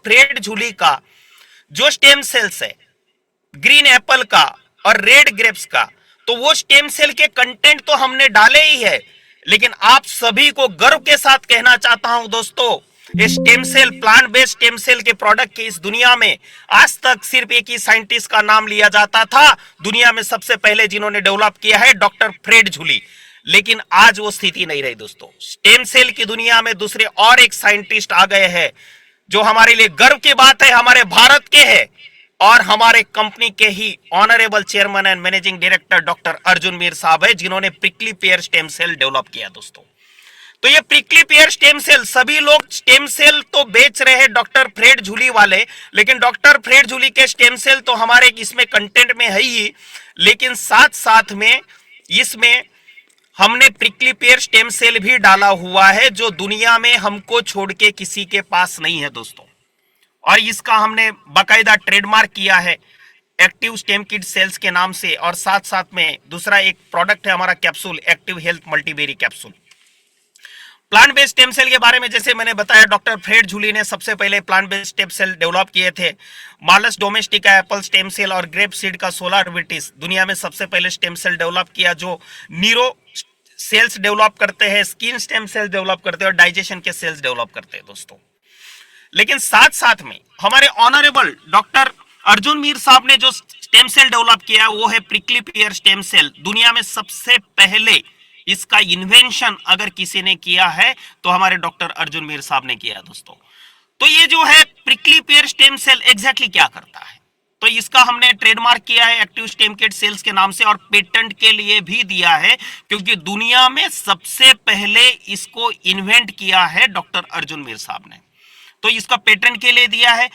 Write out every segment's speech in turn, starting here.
Fred झूली का जो स्टेम सेल्स है, ग्रीन एप्पल का और रेड ग्रेप्स का, तो वो स्टेम सेल के कंटेंट तो हमने डाले ही है, लेकिन आप सभी को गर्व के साथ कहना चाहता हूं दोस्तों, इस stem cell, plant based stem cell के प्रोडक्ट की इस दुनिया में आज तक सिर्फ एक ही साइंटिस्ट का नाम लिया जाता था, दुनिया में सबसे पहले जिन्होंने डेवलप किया है, डॉक्टर फ्रेड झूली। लेकिन आज वो स्थिति नहीं रही दोस्तों। स्टेम सेल की दुनिया में दूसरे और एक साइंटिस्ट आ गए हैं, जो हमारे लिए गर्व की बात है, हमारे भारत के हैं और हमारे कंपनी के ही honourable chairman and managing director doctor Arjun Mir साहब है, जिन्होंने prickly pear stem cell develop किया दोस्तों। तो ये प्रिकली पेयर स्टेम सेल, सभी लोग स्टेम सेल तो बेच रहे हैं डॉक्टर फ्रेड झूली वाले, लेकिन डॉक्टर फ्रेड झूली के स्टेम सेल तो हमारे इसमें कंटेंट में है ही, लेकिन साथ साथ में इसमें हमने प्रिकली पेयर स्टेम सेल भी डाला हुआ है, जो दुनिया में हमको छोड़ के किसी के पास नहीं है दोस्तों। और इसका हमने बाकायदा ट्रेडमार्क किया है एक्टिव स्टेम किड सेल्स के नाम से, और साथ साथ में दूसरा एक प्रोडक्ट है हमारा capsule, active health multiberry capsule. Plant based stem cell के बारे में जैसे मैंने बताया, डॉक्टर फ्रेड झूली ने सबसे पहले plant based stem cell develop किए थे। Malus domestica apple stem cell और ग्रेप सीड का सोलर विटिस दुनिया में सबसे पहले स्टेम सेल डेवलप किया, जो नीरो सेल्स डेवलप करते हैं, स्किन स्टेम सेल्स डेवलप करते हैं और डाइजेशन के सेल्स डेवलप करते हैं दोस्तों। लेकिन साथ साथ में हमारे ऑनरेबल डॉक्टर अर्जुन मीर साहब ने जो स्टेम सेल डेवलप किया वो है प्रिकली पेयर स्टेम सेल। दुनिया में सबसे पहले इसका इन्वेंशन अगर किसी ने किया है तो हमारे डॉक्टर अर्जुन मीर साहब ने किया दोस्तों। तो ये जो है prickly pear stem cell exactly क्या करता है, तो इसका हमने ट्रेडमार्क किया है एक्टिव स्टेम किड सेल्स के नाम से, और पेटेंट के लिए भी दिया है, क्योंकि दुनिया में सबसे पहले इसको इन्वेंट किया है डॉक्टर अर्जुन मीर साहब ने, तो इसका पेटेंट के लिए दिया है।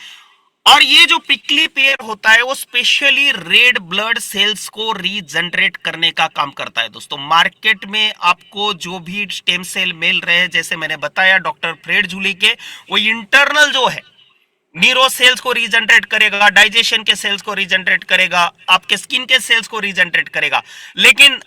और ये जो प्रिकली पेयर होता है वो स्पेशली रेड ब्लड सेल्स को रीजनरेट करने का काम करता है दोस्तों। मार्केट में आपको जो भी स्टेम सेल मिल रहे हैं, जैसे मैंने बताया डॉक्टर फ्रेड झूली के, वो इंटरनल जो है नीरो सेल्स को रीजनरेट करेगा, डाइजेशन के सेल्स को रीजनरेट करेगा, आपके स्किन के सेल्स को रीजनरेट करेगा, लेकिन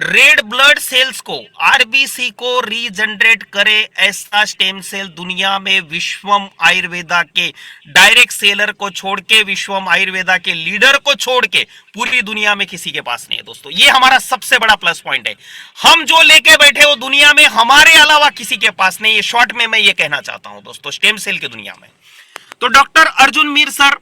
रेड ब्लड सेल्स को, आरबीसी को रीजनरेट करे ऐसा स्टेम सेल दुनिया में विश्वम आयुर्वेदा के डायरेक्ट सेलर को छोड़ के, विश्वम आयुर्वेदा के लीडर को छोड़ के पूरी दुनिया में किसी के पास नहीं है दोस्तों। ये हमारा सबसे बड़ा प्लस पॉइंट है। हम जो लेके बैठे वो दुनिया में हमारे अलावा किसी के पास नहीं है। शॉर्ट में मैं ये कहना चाहता हूं दोस्तों, स्टेम सेल की दुनिया में। तो डॉक्टर अर्जुन मीर सर,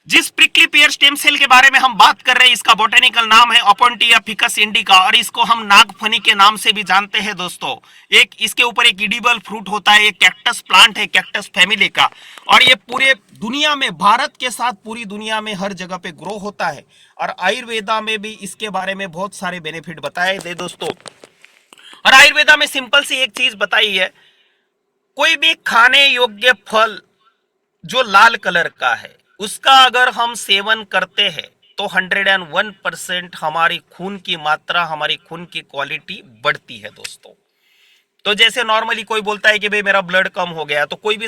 जिस प्रिकली पेयर स्टेम सेल के बारे में हम बात कर रहे हैं, इसका बोटेनिकल नाम है ओपोन्टिया फिकस इंडिका, और इसको हम नागफनी के नाम से भी जानते हैं दोस्तों। एक इसके ऊपर एक एडिबल फ्रूट होता है, एक कैक्टस प्लांट है, कैक्टस फैमिली का, और ये पूरे दुनिया में, भारत के साथ पूरी दुनिया में हर जगह पे ग्रो होता है। और आयुर्वेदा में भी इसके बारे में बहुत सारे बेनिफिट बताए थे दोस्तों। और आयुर्वेदा में सिंपल सी एक चीज बताई है, कोई भी खाने योग्य फल जो लाल कलर का है उसका अगर हम सेवन करते हैं तो 101% हमारी खून की मात्रा, हमारी खून की क्वालिटी बढ़ती है दोस्तों। तो जैसे नॉर्मली कोई बोलता है कि भाई मेरा ब्लड कम हो गया, तो कोई भी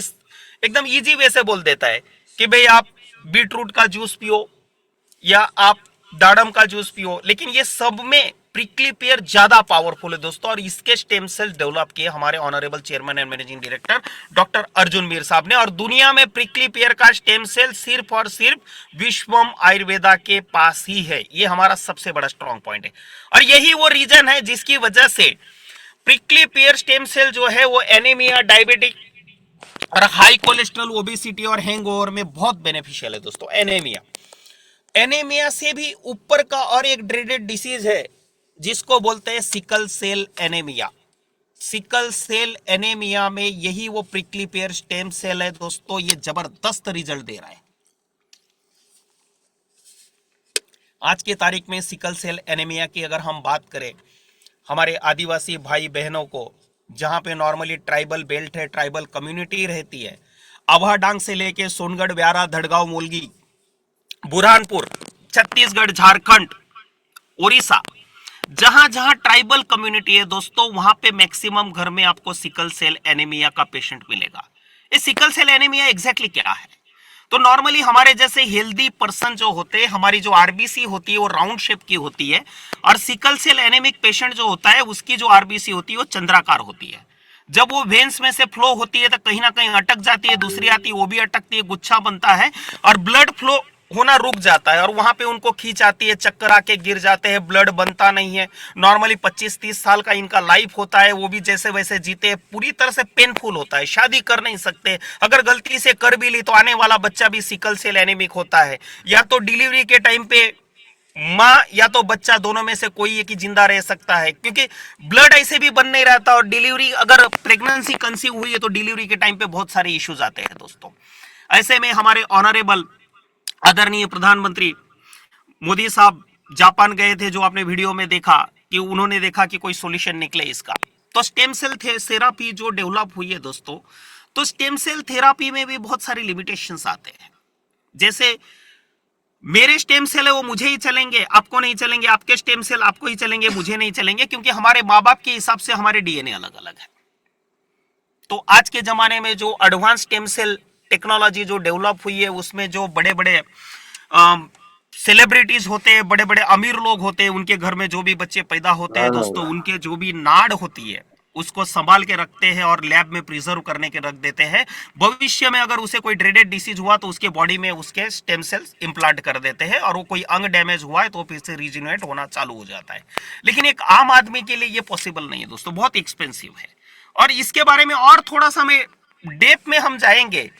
एकदम इजी वे से बोल देता है कि भाई आप बीटरूट का जूस पियो या आप दाड़म का जूस पियो, लेकिन ये सब में प्रिकली पेयर ज्यादा पावरफुल है दोस्तों। और इसके स्टेम सेल डेवलप किए हमारे honourable chairman and managing director doctor Arjun Mir साहब ने। और दुनिया में प्रिकली पेयर का स्टेम सेल सिर्फ और सिर्फ विश्वम आयुर्वेदा के पास ही है। ये हमारा सबसे बड़ा स्ट्रॉन्ग पॉइंट है, और यही वो रीजन है जिसकी वजह से प्रिकली पेयर स्टेम सेल जो है वो एनीमिया, डायबिटिक और हाई कोलेस्ट्रॉल, ओबेसिटी और हैंगओवर में बहुत बेनिफिशियल है दोस्तों। एनीमिया से भी ऊपर का और एक ड्रेडेड डिसीज है जिसको बोलते हैं sickle cell anaemia. Sickle cell anaemia में यही वो प्रिकली पेयर स्टेम सेल है दोस्तों, ये जबरदस्त रिजल्ट दे रहा है। आज की तारीख में सिकल सेल एनीमिया की अगर हम बात करें, हमारे आदिवासी भाई बहनों को, जहां पे नॉर्मली ट्राइबल बेल्ट है, ट्राइबल कम्युनिटी रहती है, अभाडांग से लेके सोनगढ़, व्यारा, धड़गांव, मुलगी, बुरहानपुर, छत्तीसगढ़, झारखंड, उड़ीसा, जहां जहां ट्राइबल कम्युनिटी है दोस्तों, वहां पे मैक्सिमम घर में आपको सिकल सेल एनीमिया का पेशेंट मिलेगा। ये सिकल सेल एनीमिया एग्जैक्टली क्या है? तो नॉर्मली हमारे जैसे हेल्दी पर्सन जो होते हैं, हमारी जो आरबीसी होती है वो राउंड शेप की होती है, और सिकल सेल एनीमिक पेशेंट जो होता है उसकी जो आरबीसी होती है वो चंद्राकार होती है। जब वो वेन्स में से फ्लो होती है तो कहीं ना कहीं अटक जाती है, दूसरी आती है वो भी अटकती है, गुच्छा बनता है और ब्लड फ्लो होना रुक जाता है और वहां पे उनको खींच आती है, चक्कर आके गिर जाते हैं, ब्लड बनता नहीं है। नॉर्मली 25-30 साल का इनका लाइफ होता है, वो भी जैसे वैसे जीते हैं, पूरी तरह से पेनफुल होता है, शादी कर नहीं सकते, अगर गलती से कर भी ली तो आने वाला बच्चा भी सिकल सेल एनीमिक होता है, या तो डिलीवरी के टाइम पे माँ या तो बच्चा दोनों में से कोई एक ही जिंदा रह सकता है, क्योंकि ब्लड ऐसे भी बन नहीं रहता और डिलीवरी अगर प्रेगनेंसी कंसीव हुई है तो डिलीवरी के टाइम पे बहुत सारे इश्यूज आते हैं दोस्तों। ऐसे में हमारे ऑनरेबल आदरणीय प्रधानमंत्री मोदी साहब जापान गए थे, जो आपने वीडियो में देखा कि उन्होंने देखा कि कोई सॉल्यूशन निकले इसका। तो स्टेम सेल थेरापी जो डेवलप हुई है दोस्तों, तो स्टेम सेल थेरापी में भी बहुत सारे लिमिटेशंस आते हैं। जैसे मेरे स्टेम सेल है वो मुझे ही चलेंगे, आपको नहीं चलेंगे, आपके स्टेम सेल आपको ही चलेंगे, मुझे नहीं चलेंगे, क्योंकि हमारे माँ बाप के हिसाब से हमारे डीएनए अलग अलग है। तो आज के जमाने में जो एडवांस स्टेम सेल टेक्नोलॉजी जो डेवलप हुई है, उसमें जो बड़े बड़े सेलिब्रिटीज होते हैं, बड़े बड़े अमीर लोग होते हैं, उनके घर में जो भी बच्चे पैदा होते हैं दोस्तों, उनके जो भी नाड़ होती है उसको संभाल के रखते हैं और लैब में प्रिजर्व करने के रख देते हैं। भविष्य में अगर उसे कोई ड्रेडेड डिसीज हुआ तो उसके बॉडी में उसके स्टेम सेल्स इंप्लांट कर देते हैं, और वो कोई अंग डैमेज हुआ है तो फिर से रीजनरेट होना चालू हो जाता है। लेकिन एक आम आदमी के लिए ये पॉसिबल नहीं है दोस्तों, बहुत एक्सपेंसिव है। और इसके बारे में और थोड़ा सा में डेप में हम जाएंगे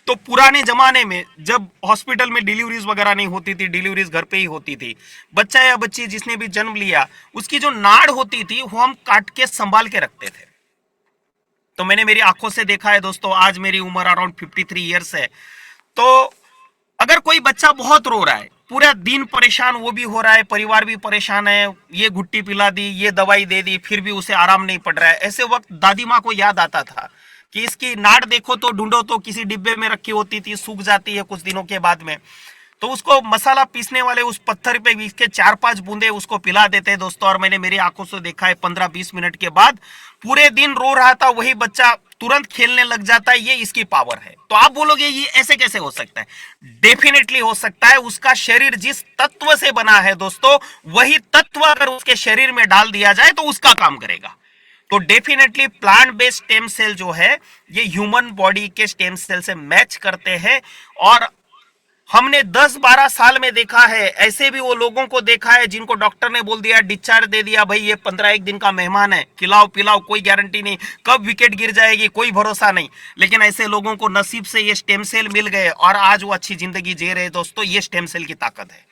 तो पुराने जमाने में जब हॉस्पिटल में डिलीवरीज वगैरह नहीं होती थी, डिलीवरीज घर पे ही होती थी, बच्चा या बच्ची जिसने भी जन्म लिया उसकी जो नाड़ होती थी वो हम काट के संभाल के रखते थे। तो मैंने मेरी आंखों से देखा है दोस्तों, आज मेरी उम्र अराउंड 53 ईयर्स है। तो अगर कोई बच्चा बहुत रो रहा है, पूरा दिन परेशान वो भी हो रहा है, परिवार भी परेशान है, ये घुट्टी पिला दी, ये दवाई दे दी, फिर भी उसे आराम नहीं पड़ रहा है, ऐसे वक्त दादी माँ को याद आता था कि इसकी नाड़ देखो तो ढूंढो तो किसी डिब्बे में रखी होती थी, सूख जाती है कुछ दिनों के बाद में, तो उसको मसाला पीसने वाले उस पत्थर पे इसके 4-5 बूंदे उसको पिला देते हैं दोस्तों। और मैंने मेरी आंखों से देखा है 15-20 मिनट के बाद पूरे दिन रो रहा था वही बच्चा तुरंत खेलने लग जाता है। ये इसकी पावर है। तो आप बोलोगे ये ऐसे कैसे हो सकता है? डेफिनेटली हो सकता है। उसका शरीर जिस तत्व से बना है दोस्तों, वही तत्व अगर उसके शरीर में डाल दिया जाए तो उसका काम करेगा। तो definitely plant based stem cell जो है ये ह्यूमन बॉडी के स्टेम सेल से मैच करते हैं। और हमने 10-12 साल में देखा है, ऐसे भी वो लोगों को देखा है जिनको डॉक्टर ने बोल दिया, डिस्चार्ज दे दिया, भाई ये 15-1 दिन का मेहमान है, खिलाओ पिलाओ, कोई गारंटी नहीं, कब विकेट गिर जाएगी कोई भरोसा नहीं। लेकिन ऐसे लोगों को नसीब से ये स्टेम सेल मिल गए और आज वो अच्छी जिंदगी जी रहे दोस्तों। ये स्टेम सेल की ताकत है।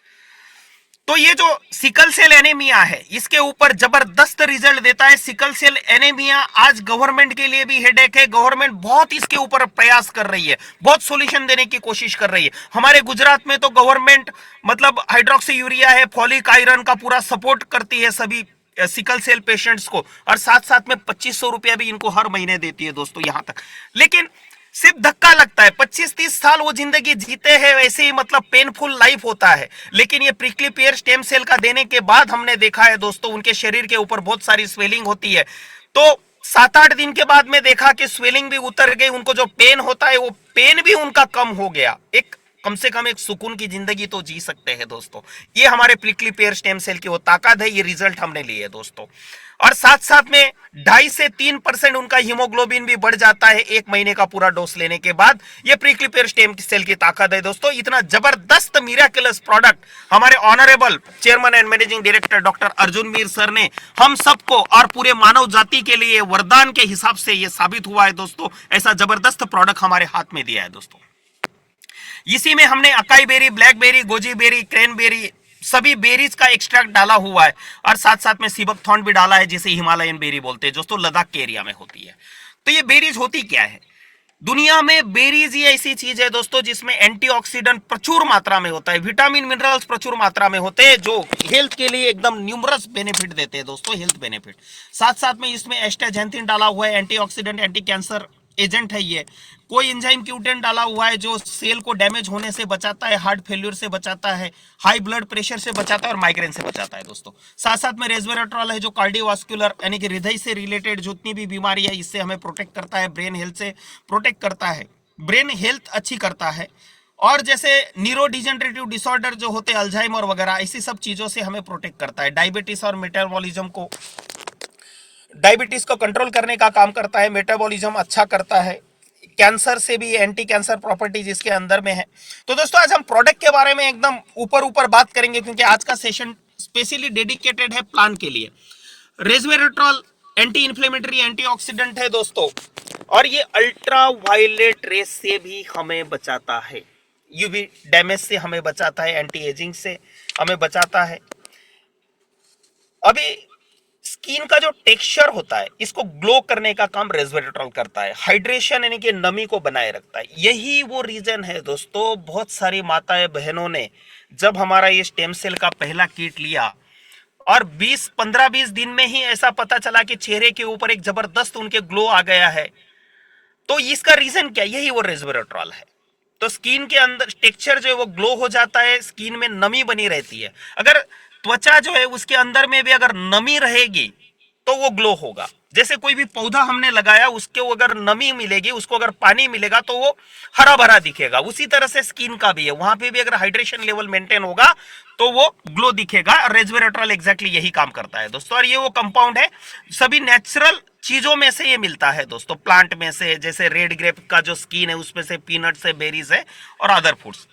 तो ये जो सिकल सेल एनीमिया है इसके ऊपर जबरदस्त रिजल्ट देता है। सिकल सेल एनीमिया आज गवर्नमेंट के लिए भी हेडेक है। गवर्नमेंट बहुत इसके ऊपर प्रयास कर रही है, बहुत सॉल्यूशन देने की कोशिश कर रही है। हमारे गुजरात में तो गवर्नमेंट मतलब हाइड्रोक्सी यूरिया है, फॉलिक आयरन का पूरा सपोर्ट करती है सभी सिकल सेल पेशेंट्स को, और साथ साथ में 2500 रुपया भी इनको हर महीने देती है दोस्तों यहां तक। लेकिन सिर्फ धक्का लगता है। 25-30 साल वो जिंदगी जीते हैं, वैसे ही मतलब पेनफुल लाइफ होता है। लेकिन ये प्रिकली पेयर स्टेम सेल का देने के बाद हमने देखा है दोस्तों, उनके शरीर के ऊपर बहुत सारी स्वेलिंग होती है। तो 7-8 दिन के बाद में देखा कि स्वेलिंग भी उतर गई, उनको जो पेन होता है वो पेन भी उनका कम हो गया। एक कम से कम एक सुकून की जिंदगी तो जी सकते हैं दोस्तों। ये हमारे प्रिकली पेयर स्टेम सेल की वो ताकत है, ये रिजल्ट हमने लिए दोस्तों। और साथ साथ में 2.5 से 3% उनका हीमोग्लोबिन भी बढ़ जाता है 1 महीने का पूरा डोज लेने के बाद। ये प्रिकली पेयर स्टेम सेल की ताकत है दोस्तों। इतना जबरदस्त मिराकुलस प्रोडक्ट हमारे honourable chairman and managing director doctor Arjun Mir sir ने हम सबको और पूरे मानव जाति के लिए वरदान के हिसाब से ये साबित हुआ है दोस्तों। ऐसा जबरदस्त प्रोडक्ट हमारे हाथ में दिया है दोस्तों। इसी में हमने acai berry, blackberry, goji berry, cranberry, सभी बेरीज का एक्सट्रैक्ट डाला हुआ है, और साथ साथ में सीबकथॉर्न भी डाला है, जिसे हिमालयन बेरी बोलते हैं दोस्तों, लद्दाख के एरिया में होती है। तो ये बेरीज होती क्या है? दुनिया में बेरीज ये ऐसी चीज है दोस्तों जिसमें एंटीऑक्सीडेंट प्रचुर मात्रा में होता है, विटामिन मिनरल्स प्रचुर मात्रा में होते हैं, जो हेल्थ के लिए एकदम न्यूमरस बेनिफिट देते हैं दोस्तों, हेल्थ बेनिफिट। साथ साथ में इसमें एस्टाजेंथिन डाला हुआ है, एंटीऑक्सीडेंट, एंटी कैंसर एजेंट है ये। कोई एंजाइम क्यूटेन डाला हुआ है जो सेल को डैमेज होने से बचाता है, हार्ट फेल्यूर से बचाता है, हाई ब्लड प्रेशर से बचाता है और माइग्रेन से बचाता है दोस्तों। साथ साथ में रेस्वेराट्रॉल है जो कार्डियोवास्कुलर यानी कि हृदय से रिलेटेड जितनी भी बीमारी है इससे हमें प्रोटेक्ट करता है, ब्रेन हेल्थ से प्रोटेक्ट करता है, ब्रेन हेल्थ अच्छी करता है। और जैसे न्यूरो डिजेनरेटिव डिसऑर्डर जो होते हैं अल्जाइमर वगैरह, ऐसी सब चीजों से हमें प्रोटेक्ट करता है। डायबिटीज और मेटाबॉलिज्म को डायबिटीज को कंट्रोल करने का काम करता है, मेटाबॉलिज्म अच्छा करता है, कैंसर से भी एंटी कैंसर प्रॉपर्टीज इसके अंदर में है। तो दोस्तों आज हम प्रोडक्ट के बारे में एकदम ऊपर ऊपर बात करेंगे, क्योंकि आज का सेशन स्पेशली डेडिकेटेड है प्लांट के लिए। रेसवेरेट्रॉल एंटी इंफ्लेमेटरी एंटीऑक्सीडेंट है दोस्तों, और ये अल्ट्रा वायलेट रेस से भी हमें बचाता है, यूवी डैमेज से हमें बचाता है, एंटी एजिंग से हमें बचाता है। अभी स्किन का जो टेक्सचर होता है इसको ग्लो करने का काम रेसवेरेट्रॉल करता है, हाइड्रेशन यानी कि नमी को बनाए रखता है। यही वो रीजन है दोस्तों, बहुत सारी माताएं बहनों ने जब हमारा ये स्टेम सेल का पहला किट लिया और 15-20 दिन में ही ऐसा पता चला कि चेहरे के ऊपर एक जबरदस्त उनके ग्लो आ गया है। तो इसका रीजन क्या, यही वो रेसवेरेट्रॉल है। तो स्किन के अंदर टेक्सचर जो है वो ग्लो हो जाता है, स्किन में नमी बनी रहती है। अगर त्वचा जो है उसके अंदर में भी अगर नमी रहेगी तो वो ग्लो होगा। जैसे कोई भी पौधा हमने लगाया उसके अगर नमी मिलेगी, उसको अगर पानी मिलेगा तो वो हरा भरा दिखेगा। उसी तरह से स्किन का भी है, वहां पे भी अगर हाइड्रेशन लेवल मेंटेन होगा तो वो ग्लो दिखेगा। रेसवेरेट्रॉल एग्जैक्टली यही काम करता है दोस्तों। और ये वो कंपाउंड है, सभी नेचुरल चीजों में से ये मिलता है दोस्तों, प्लांट में से, जैसे रेड ग्रेप का जो स्किन है उसमें से, पीनट्स है, बेरीज है और अदर फूड्स।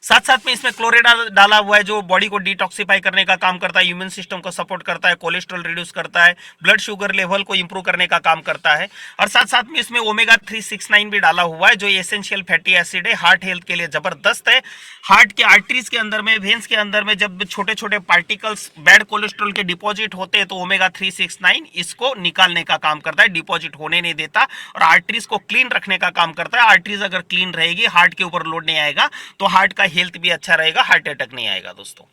साथ साथ में इसमें क्लोरेट डाला हुआ है जो बॉडी को डिटॉक्सिफाई करने का काम करता है, इम्यून सिस्टम को सपोर्ट करता है, कोलेस्ट्रॉल रिड्यूस करता है, ब्लड शुगर लेवल को इंप्रूव करने का काम करता है। और साथ साथ में इसमें ओमेगा 369 भी डाला हुआ है जो एसेंशियल फैटी एसिड है, हार्ट हेल्थ के लिए जबरदस्त है। हार्ट के आर्टरीज के अंदर में, वेन्स के अंदर में जब छोटे छोटे पार्टिकल्स बैड कोलेस्ट्रॉल के डिपॉजिट होते हैं तो ओमेगा 369 इसको निकालने का काम करता है, डिपॉजिट होने नहीं देता और आर्टरीज को क्लीन रखने का काम करता है। आर्टरीज अगर क्लीन रहेगी, हार्ट के ऊपर लोड नहीं आएगा, तो हार्ट का हेल्थ भी अच्छा रहेगा, हार्ट अटैक नहीं आएगा दोस्तों।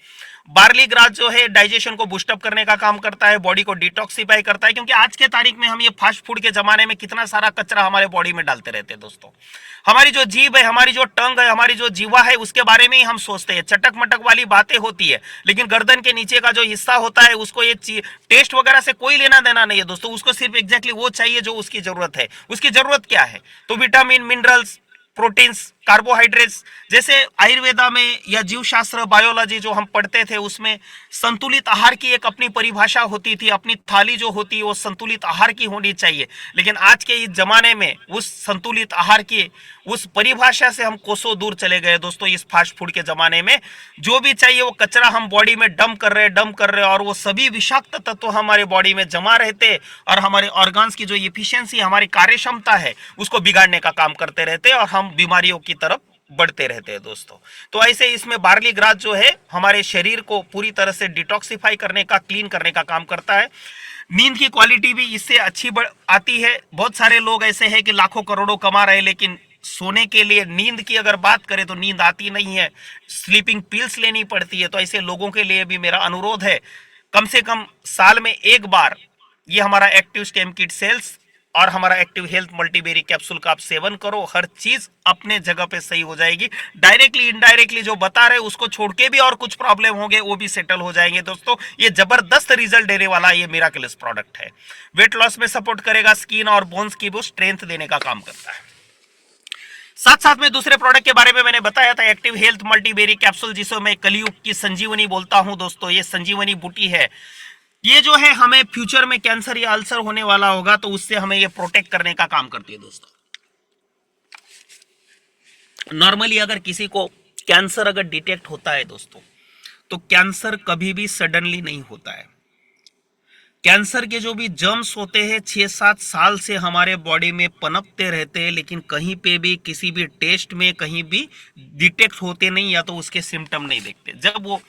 बार्ली ग्रास जो है डाइजेशन को बूस्टअप करने का काम करता है, बॉडी को डिटॉक्सिफाई करता है। क्योंकि आज के तारीख में हम ये फास्ट फूड के जमाने में कितना सारा कचरा हमारे बॉडी में डालते रहते हैं दोस्तों। हमारी जो जीभ है, हमारी जो टंग है, हमारी जो जीवा है, उसके बारे में ही हम सोचते हैं, चटक मटक वाली बातें होती है, लेकिन गर्दन के नीचे का जो हिस्सा होता है उसको ये टेस्ट वगैरह से कोई लेना देना नहीं है दोस्तों। उसको सिर्फ एग्जैक्टली वो चाहिए जो उसकी जरूरत है। उसकी जरूरत क्या है, तो विटामिन, मिनरल्स, प्रोटीन्स, कार्बोहाइड्रेट्स। जैसे आयुर्वेदा में या जीव शास्त्र बायोलॉजी जो हम पढ़ते थे उसमें संतुलित आहार की एक अपनी परिभाषा होती थी, अपनी थाली जो होती है वो संतुलित आहार की होनी चाहिए। लेकिन आज के इस जमाने में उस संतुलित आहार की उस परिभाषा से हम कोसों दूर चले गए दोस्तों। इस फास्ट फूड के जमाने में जो भी चाहिए वो कचरा हम बॉडी में डंप कर रहे और वो सभी विषाक्त तत्व हमारे बॉडी में जमा रहते और हमारे ऑर्गन्स की जो इफिशियंसी, हमारी कार्य क्षमता है उसको बिगाड़ने का काम करते रहते और हम बीमारियों की तरफ बढ़ते रहते हैं दोस्तों। तो ऐसे इसमें बार्ली ग्रास जो है हमारे शरीर को पूरी तरह से डिटॉक्सिफाई करने का, क्लीन करने का काम करता है। नींद की क्वालिटी भी इससे अच्छी आती है। बहुत सारे लोग ऐसे हैं कि लाखों करोड़ों कमा रहे हैं लेकिन सोने के लिए, नींद की अगर बात करें तो नींद आती नहीं है, स्लीपिंग पिल्स लेनी पड़ती है। तो ऐसे लोगों के लिए भी मेरा अनुरोध है, कम से कम साल में एक बार ये हमारा एक्टिव स्टेम किट सेल्स और हमारा एक्टिव हेल्थ मल्टीबेरी कैप्सूल का आप सेवन करो, हर चीज अपने जगह पे सही हो जाएगी। डायरेक्टली इनडायरेक्टली जो बता रहे उसको छोड़ के भी और कुछ प्रॉब्लम होंगे वो भी सेटल हो जाएंगे दोस्तों। ये जबरदस्त रिजल्ट देने वाला ये मिराकलस प्रोडक्ट है। वेट लॉस में सपोर्ट करेगा, स्किन और बोन्स की वो स्ट्रेंथ देने का काम करता है। साथ साथ में दूसरे प्रोडक्ट के बारे में मैंने बताया था, एक्टिव हेल्थ मल्टीबेरी कैप्सूल, जिसको मैं कलयुग की संजीवनी बोलता हूं दोस्तों। ये संजीवनी बूटी है। ये जो है हमें फ्यूचर में कैंसर या अल्सर होने वाला होगा तो उससे हमें ये प्रोटेक्ट करने का काम करती है दोस्तों। नॉर्मली अगर किसी को कैंसर अगर डिटेक्ट होता है दोस्तों, तो कैंसर कभी भी सडनली नहीं होता है। कैंसर के जो भी जर्म्स होते हैं 6-7 साल से हमारे बॉडी में पनपते रहते हैं, लेकिन कहीं पे भी किसी भी टेस्ट में कहीं भी डिटेक्ट होते नहीं या तो उसके सिम्टम नहीं देखते। जब वो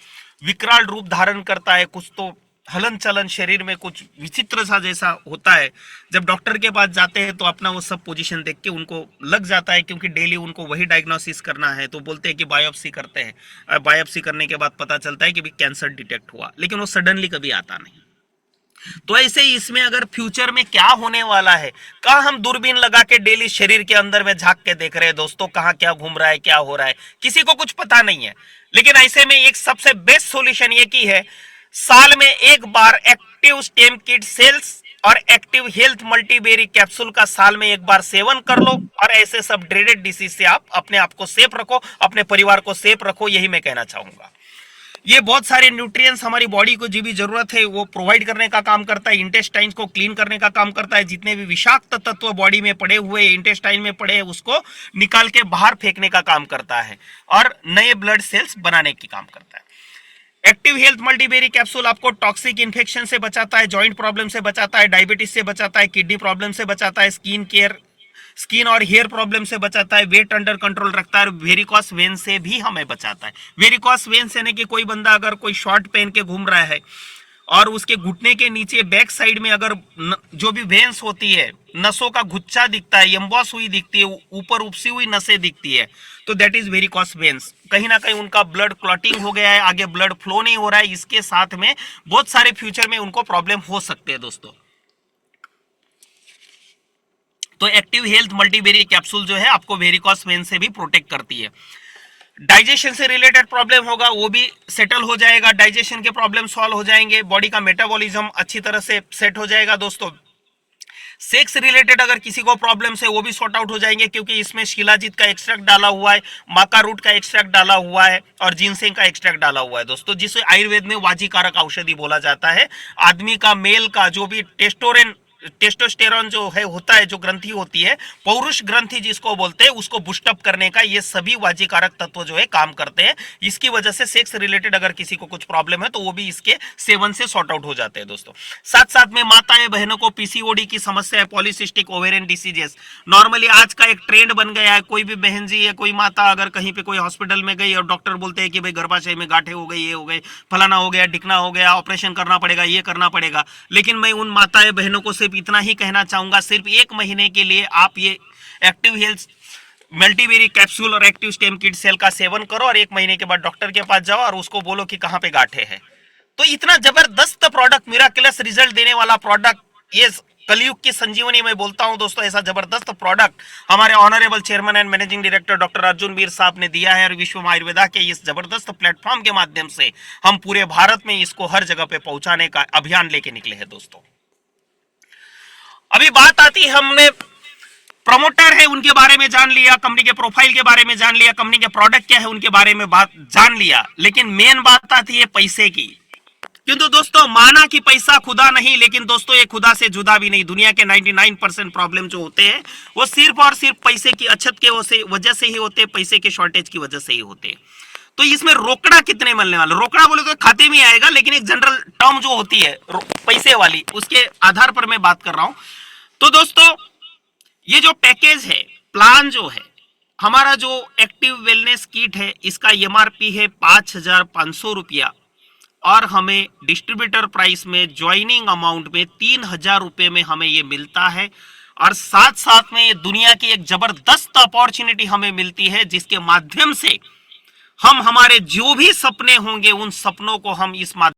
विकराल रूप धारण करता है, कुछ तो हलन चलन शरीर में कुछ विचित्र सा जैसा होता है, जब डॉक्टर के पास जाते हैं तो अपना वो सब पोजीशन देख के उनको लग जाता है, क्योंकि डेली उनको वही डायग्नोसिस करना है, तो बोलते हैं कि बायोप्सी करते हैं। बायोप्सी करने के बाद पता चलता है कि भी कैंसर डिटेक्ट हुआ, लेकिन वो सडनली कभी आता नहीं। तो ऐसे ही इसमें अगर फ्यूचर में क्या होने वाला है, कहाँ हम दूरबीन लगा के डेली शरीर के अंदर में झांक के देख रहे हैं दोस्तों, कहाँ क्या घूम रहा है, क्या हो रहा है, किसी को कुछ पता नहीं है। लेकिन ऐसे में एक सबसे बेस्ट सॉल्यूशन ये की है, साल में एक बार एक्टिव स्टेम किट सेल्स और एक्टिव हेल्थ मल्टीबेरी कैप्सूल का साल में एक बार सेवन कर लो और ऐसे सब ड्रेडेड डिसीज से आप अपने आप को सेफ रखो, अपने परिवार को सेफ रखो, यही मैं कहना चाहूंगा। ये बहुत सारे न्यूट्रिएंट्स हमारी बॉडी को जो भी जरूरत है वो प्रोवाइड करने का काम करता है, इंटेस्टाइन को क्लीन करने का काम करता है, जितने भी विषाक्त तत्व बॉडी में पड़े हुए इंटेस्टाइन में पड़े हैं उसको निकाल के बाहर फेंकने का काम करता है और नए ब्लड सेल्स बनाने की काम करता है। एक्टिव हेल्थ मल्टीबेरी कैप्सूल आपको टॉक्सिक इन्फेक्शन से बचाता है, जॉइंट प्रॉब्लम से बचाता है, डायबिटीज से बचाता है, किडनी प्रॉब्लम से बचाता है, स्किन और हेयर प्रॉब्लम से बचाता है, वेट अंडर कंट्रोल रखता है, वेरिकॉस वेन से भी हमें बचाता है। वेरिकॉस वेन यानी कि कोई बंदा अगर कोई शॉर्ट पहन के घूम रहा है और उसके घुटने के नीचे बैक साइड में अगर जो भी वेन्स होती है, नसों का गुच्छा दिखता है, एम्बॉस हुई दिखती है, ऊपर उपसी हुई नसें दिखती है, तो दैट इज वेरिकॉस वेन्स। कहीं ना कहीं उनका ब्लड क्लॉटिंग हो गया है, आगे ब्लड फ्लो नहीं हो रहा है, इसके साथ में बहुत सारे फ्यूचर में उनको प्रॉब्लम हो सकते हैं दोस्तों। तो एक्टिव हेल्थ मल्टीबेरी कैप्सूल जो है आपको वेरिकॉस वेन से भी प्रोटेक्ट करती है। डाइजेशन से रिलेटेड प्रॉब्लम होगा वो भी सेटल हो जाएगा, डाइजेशन के प्रॉब्लम सॉल्व हो जाएंगे, बॉडी का मेटाबॉलिज्म अच्छी तरह से सेट हो जाएगा दोस्तों। सेक्स रिलेटेड अगर किसी को प्रॉब्लम्स है वो भी सॉर्ट आउट हो जाएंगे, क्योंकि इसमें शिलाजीत का एक्सट्रैक्ट डाला हुआ है, माका रूट का एक्सट्रैक्ट डाला हुआ है और जिनसेंग का एक्सट्रैक्ट डाला हुआ है दोस्तों, जिसे आयुर्वेद में वाजीकारक औषधि बोला जाता है। आदमी का मेल का जो भी टेस्टोस्टेरोन जो है होता है, जो ग्रंथि होती है, पौरुष ग्रंथि जिसको बोलते हैं, उसको बुस्टअप करने का ये सभी वाजीकारक तत्व जो है काम करते हैं। इसकी वजह से सेक्स रिलेटेड अगर किसी को कुछ प्रॉब्लम है तो वो भी इसके सेवन से सॉर्ट आउट हो जाते हैं दोस्तों। साथ साथ में माताएं बहनों को पीसीओडी की समस्या है, पॉलीसिस्टिक ओवेरियन डिसीजेस, नॉर्मली आज का एक ट्रेंड बन गया है। कोई भी बहन जी या कोई माता अगर कहीं पे कोई हॉस्पिटल में गई और डॉक्टर बोलते हैं कि भाई गर्भाशय में गांठें हो गई, ये हो गई, फलाना हो गया, ढिकना हो गया, ऑपरेशन करना पड़ेगा, ये करना पड़ेगा, लेकिन मैं उन माताएं बहनों को सिर्फ इतना ही कहना चाहूंगा, सिर्फ 1 महीने के लिए आप ये एक्टिव हेल्थ मल्टीबेरी कैप्सूल और एक्टिव स्टेम किड सेल का सेवन करो और 1 महीने के बाद डॉक्टर के पास जाओ और उसको बोलो कि कहां पे गांठें हैं। तो इतना जबरदस्त प्रोडक्ट, मिराकुलस रिजल्ट देने वाला प्रोडक्ट, ये कलयुग की संजीवनी में बोलता हूं दोस्तों, ऐसा जबरदस्त प्रोडक्ट हमारे honourable chairman and managing director doctor Arjun Veer साहब ने दिया है और विश्व आयुर्वेदा के इस जबरदस्त प्लेटफॉर्म के माध्यम से हम पूरे भारत में इसको हर जगह पे पहुंचाने का अभियान लेके निकले हैं दोस्तों। अभी बात आती है, हमने प्रमोटर है उनके बारे में जान लिया, कंपनी के प्रोफाइल के बारे में जान लिया, कंपनी के प्रोडक्ट क्या है उनके बारे में बात जान लिया, लेकिन मेन बात आती है पैसे की। किंतु दोस्तों माना कि पैसा खुदा नहीं, लेकिन दोस्तों ये खुदा से जुदा भी नहीं। दुनिया के 99% प्रॉब्लम जो होते हैं वो सिर्फ और सिर्फ पैसे की अछत के वजह से ही होते हैं, पैसे के शॉर्टेज की वजह से ही होते हैं। तो इसमें रोकड़ा कितने मिलने वाले, रोकड़ा बोले तो खाते में आएगा, लेकिन एक जनरल टर्म जो होती है पैसे वाली, उसके आधार पर मैं बात कर रहा हूं। तो दोस्तों ये जो पैकेज है, प्लान जो है, हमारा जो एक्टिव वेलनेस किट है, इसका एमआरपी है 5,500 रुपया और हमें डिस्ट्रीब्यूटर प्राइस में ज्वाइनिंग अमाउंट में 3,000 रुपये में हमें ये मिलता है। और साथ साथ में ये दुनिया की एक जबरदस्त अपॉर्चुनिटी हमें मिलती है, जिसके माध्यम से हम हमारे जो भी सपने होंगे उन सपनों को हम इस माध्यम